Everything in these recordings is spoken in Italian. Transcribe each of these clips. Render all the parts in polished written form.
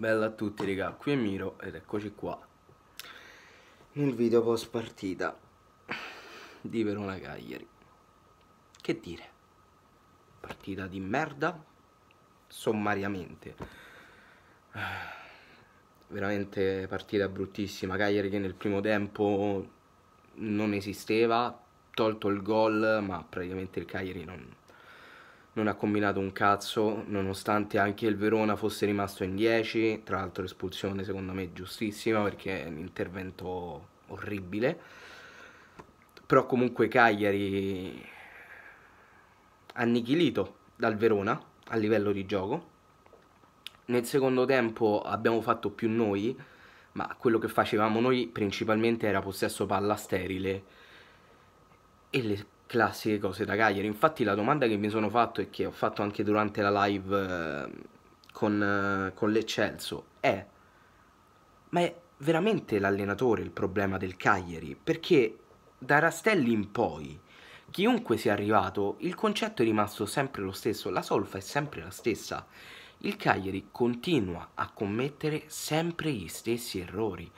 Bella a tutti raga, qui è Miro ed eccoci qua nel video post partita di Verona Cagliari. Che dire? Partita di merda, sommariamente. Veramente partita bruttissima. Cagliari che nel primo tempo non esisteva, tolto il gol, ma praticamente il Cagliari non ha combinato un cazzo, nonostante anche il Verona fosse rimasto in 10. Tra l'altro espulsione secondo me giustissima, perché è un intervento orribile. Però comunque Cagliari annichilito dal Verona a livello di gioco. Nel secondo tempo abbiamo fatto più noi, ma quello che facevamo noi principalmente era possesso palla sterile e le classiche cose da Cagliari. Infatti la domanda che mi sono fatto e che ho fatto anche durante la live con l'Eccelso è: ma è veramente l'allenatore il problema del Cagliari? Perché da Rastelli in poi, chiunque sia arrivato, il concetto è rimasto sempre lo stesso, la solfa è sempre la stessa. Il Cagliari continua a commettere sempre gli stessi errori,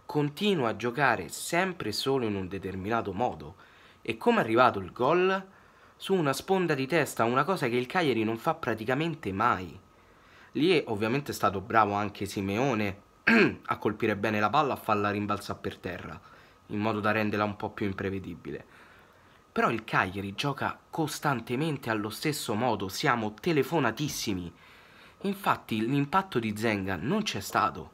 continua a giocare sempre solo in un determinato modo. E come è arrivato il gol? Su una sponda di testa, una cosa che il Cagliari non fa praticamente mai. Lì è ovviamente stato bravo anche Simeone a colpire bene la palla, a farla rimbalzare per terra, in modo da renderla un po' più imprevedibile. Però il Cagliari gioca costantemente allo stesso modo, siamo telefonatissimi. Infatti l'impatto di Zenga non c'è stato.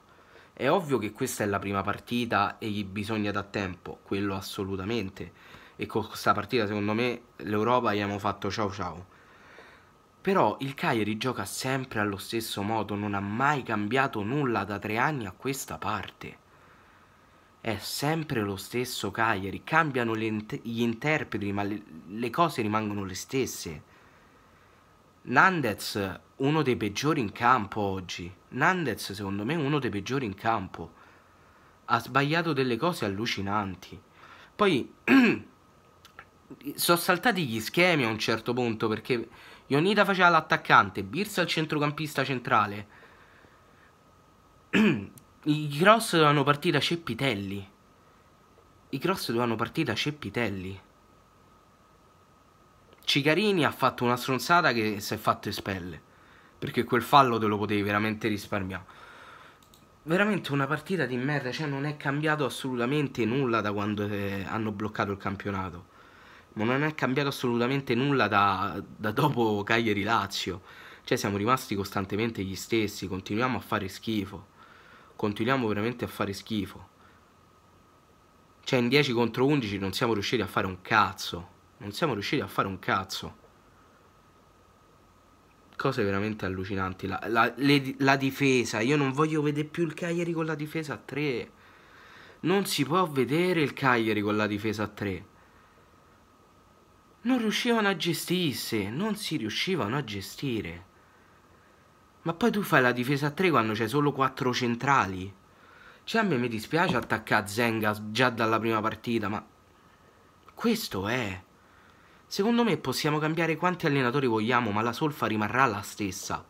È ovvio che questa è la prima partita e gli bisogna da tempo, quello assolutamente. E con questa partita secondo me l'Europa gli abbiamo fatto ciao ciao. Però il Cagliari gioca sempre allo stesso modo, non ha mai cambiato nulla da 3 anni a questa parte. È sempre lo stesso Cagliari, cambiano gli interpreti, ma le cose rimangono le stesse. Nandez, uno dei peggiori in campo oggi. Nandez, secondo me, è uno dei peggiori in campo. Ha sbagliato delle cose allucinanti. Poi sono saltati gli schemi a un certo punto, perché Ionita faceva l'attaccante, Birsa il centrocampista centrale. I cross dovevano partire da Ceppitelli. I cross dovevano partire da Ceppitelli. Cicarini ha fatto una stronzata che si è fatto espelle, perché quel fallo te lo potevi veramente risparmiare. Veramente una partita di merda, cioè non è cambiato assolutamente nulla da quando hanno bloccato il campionato. Ma non è cambiato assolutamente nulla da dopo Cagliari-Lazio. Cioè siamo rimasti costantemente gli stessi, continuiamo a fare schifo. Continuiamo veramente a fare schifo. Cioè in 10 contro 11 non siamo riusciti a fare un cazzo. Non siamo riusciti a fare un cazzo. Cose veramente allucinanti. La difesa. Io non voglio vedere più il Cagliari con la difesa a 3. Non si può vedere il Cagliari con la difesa a 3. Non riuscivano a gestirsi. Non si riuscivano a gestire. Ma poi tu fai la difesa a 3 quando c'è solo 4 centrali. Cioè a me mi dispiace attaccare Zenga già dalla prima partita, ma questo è. Secondo me possiamo cambiare quanti allenatori vogliamo, ma la solfa rimarrà la stessa.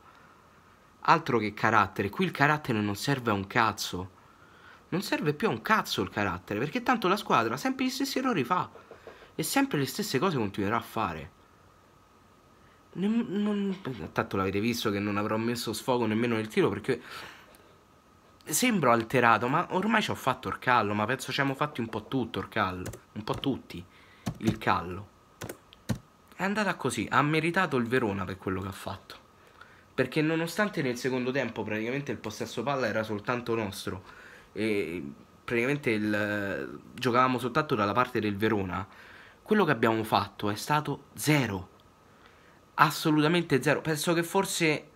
Altro che carattere, qui il carattere non serve a un cazzo. Non serve più a un cazzo il carattere, perché tanto la squadra sempre gli stessi errori fa. E sempre le stesse cose continuerà a fare. Tanto l'avete visto che non avrò messo sfogo nemmeno nel tiro, perché sembro alterato, ma ormai ci ho fatto il callo, ma penso ci abbiamo fatto un po' tutto il callo. Un po' tutti il callo. È andata così, ha meritato il Verona per quello che ha fatto. Perché nonostante nel secondo tempo praticamente il possesso palla era soltanto nostro e praticamente giocavamo soltanto dalla parte del Verona, quello che abbiamo fatto è stato zero. Assolutamente zero. Penso che forse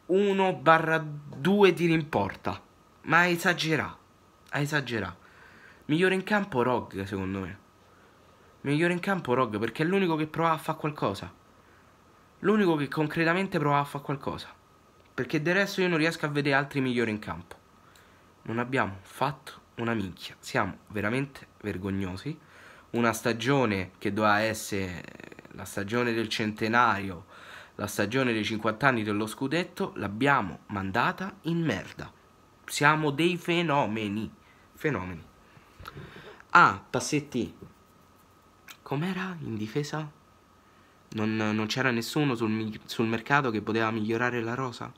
1/2 tiri in porta. Ma a esagerà. A esagerà. Migliore in campo Rog, secondo me. Migliore in campo Rog, perché è l'unico che prova a fare qualcosa. L'unico che concretamente prova a fare qualcosa. Perché del resto io non riesco a vedere altri migliori in campo. Non abbiamo fatto una minchia. Siamo veramente vergognosi. Una stagione che doveva essere la stagione del centenario, la stagione dei 50 anni dello scudetto l'abbiamo mandata in merda. Siamo dei fenomeni. Fenomeni. Ah, Passetti. Com'era in difesa? Non c'era nessuno sul mercato che poteva migliorare la rosa?